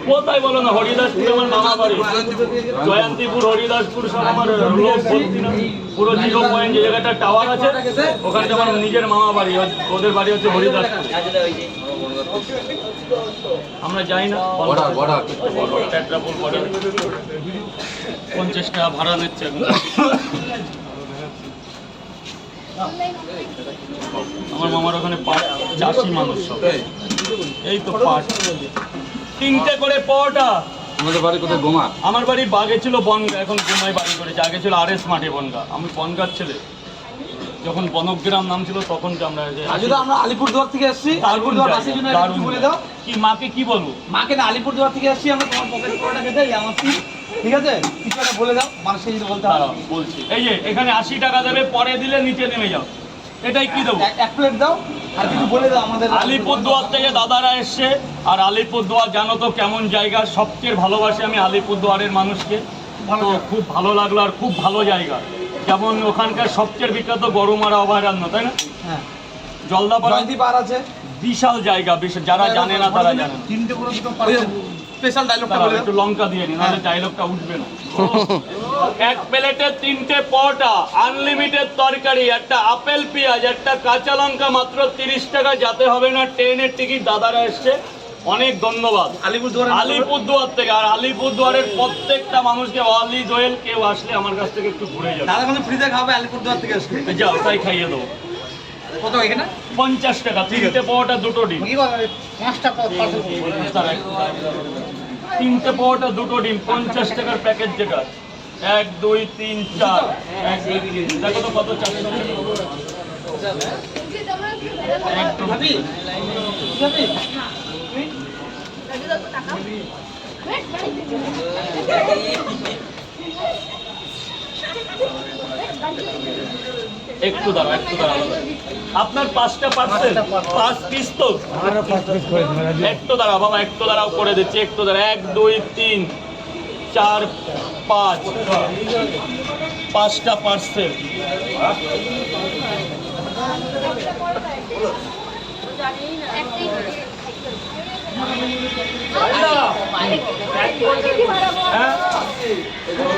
কোথায় বলো না, হরিদাসপুর আমার মামা বাড়ি, জয়ন্তীপুর, হরিদাসপুর সব আমার লোক ভর্তি না। পুরো 0 পয়েন্ট যে জায়গাটা টাওয়ার আছে ওখানে আমার নিজের মামা বাড়ি, ওদের বাড়ি হচ্ছে হরিদাসপুর। আমরা যাই না, 50 টাকা ভাড়া নিচ্ছে এখন। আমার মামার ওখানে চাষি মানুষ সব, এই তো পাট 3টে করে পটা। আমাদের বাড়ি কোথায়? গোমা। আমার বাড়ি বাগে ছিল বনগা, এখন গোমায় বাড়ি করেছে। আগে ছিল RS মাঠে বনগা, আমি বনগার ছেলে। যখন বনগ্রাম নাম ছিল তখন আমরা আলিপুরদুয়ার থেকে এসেছি। আলিপুরদুয়ার বাসের জন্য একটু বলে দাও। কি মাকে কি বলবো? মাকে না, আলিপুরদুয়ার থেকে এসেছি আমরা, তোমার পকেট পরোটা খেতে আমার ঠিক আছে, কিছু একটা বলে দাও, মানুষকে যদি বলতে হবে। বলছি, এই যে এখানে 80 টাকা দেবে, পরে দিলে নিচে নেমে যাও। এটাই কি দেবো? 1 প্লেট দাও আর কিছু বলে দাও আমাদের। আলিপুরদুয়ার থেকে দাদারা এসছে, আর আলিপুরদুয়ার জানো তো কেমন জায়গা, সবচেয়ে ভালোবাসি আমি আলিপুরদুয়ারের মানুষকে। তো খুব ভালো লাগলো, আর খুব ভালো জায়গা। যেমন ওখানকার সবচেয়ে বিখ্যাত গরুমারা অভয়ারণ্য, তাই না? হ্যাঁ, জলদাপাড়া পাড় আছে, বিশাল জায়গা, যারা জানে না তারা জানে। স্পেশাল ডায়লগটা বলে একটু লঙ্কা দিয়ে নি, নাহলে ডায়লগটা উঠবে না। 1 প্লেটে 3টে পরোটা, আনলিমিটেড তরকারি, একটা আপেল পেঁয়াজ, একটা কাঁচা লঙ্কা, মাত্র 30 টাকা। যেতে হবে না, ট্রেনের টিকিট। দাদারা এসছে, অনেক ধন্যবাদ আলিপুরদুয়ার থেকে। আর আলিপুরদুয়ারের প্রত্যেকটা মানুষকে অলি দোয়েল কেউ আসলে আমার কাছ থেকে একটু ঘুরে যাবে। দাদা কোনো ফ্রিতে খাবে আলিপুরদুয়ার থেকে আসলে, যাও তাই খাইয়ে দেবো। কত এখানে? 50 টাকা, 3টে পরোটা, 2টো ডিম। 5টা পার্সেল 3টে পরোটা, 2টো ডিম, 50 টাকার প্যাকেজ। যেটা 1 2 3 4, দেখো তো কত চাষ। একটু দাঁড়াও, আপনার 5টা পার্সেল, 5 পিস তো। একটু দাঁড়াও বাবা, একটু দাঁড়াও, করে দিচ্ছি। একটু দাঁড়াও, 1 2 3 4 5, 5টা পার্সেল।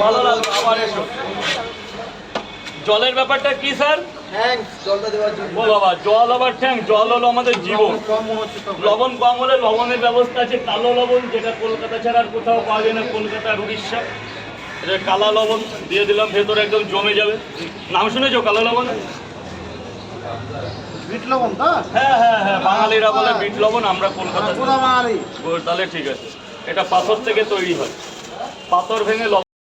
ভালো লাগলো, আবার এসো। জলের ব্যাপারটা কি স্যার? ও বাবা, জল আবার ট্যাঙ্ক? জল হলো আমাদের জীবন। লবণ কম হলে লবণের ব্যবস্থা আছে, কালো লবণ, যেটা কলকাতা ছাড়া আর কোথাও পাওয়া যায় না, কলকাতা আর উড়িষ্যা। এটা কালা লবণ দিয়ে দিলাম, ভেতরে একদম জমে যাবে। নাম শুনেছো কালো লবণ? বিট লবণ তো? হ্যাঁ হ্যাঁ হ্যাঁ, বাঙালিরা বলে বিট লবণ, আমরা কলকাতা। তাহলে ঠিক আছে। এটা পাথর থেকে তৈরি হয়, পাথর ভেঙে লবণ।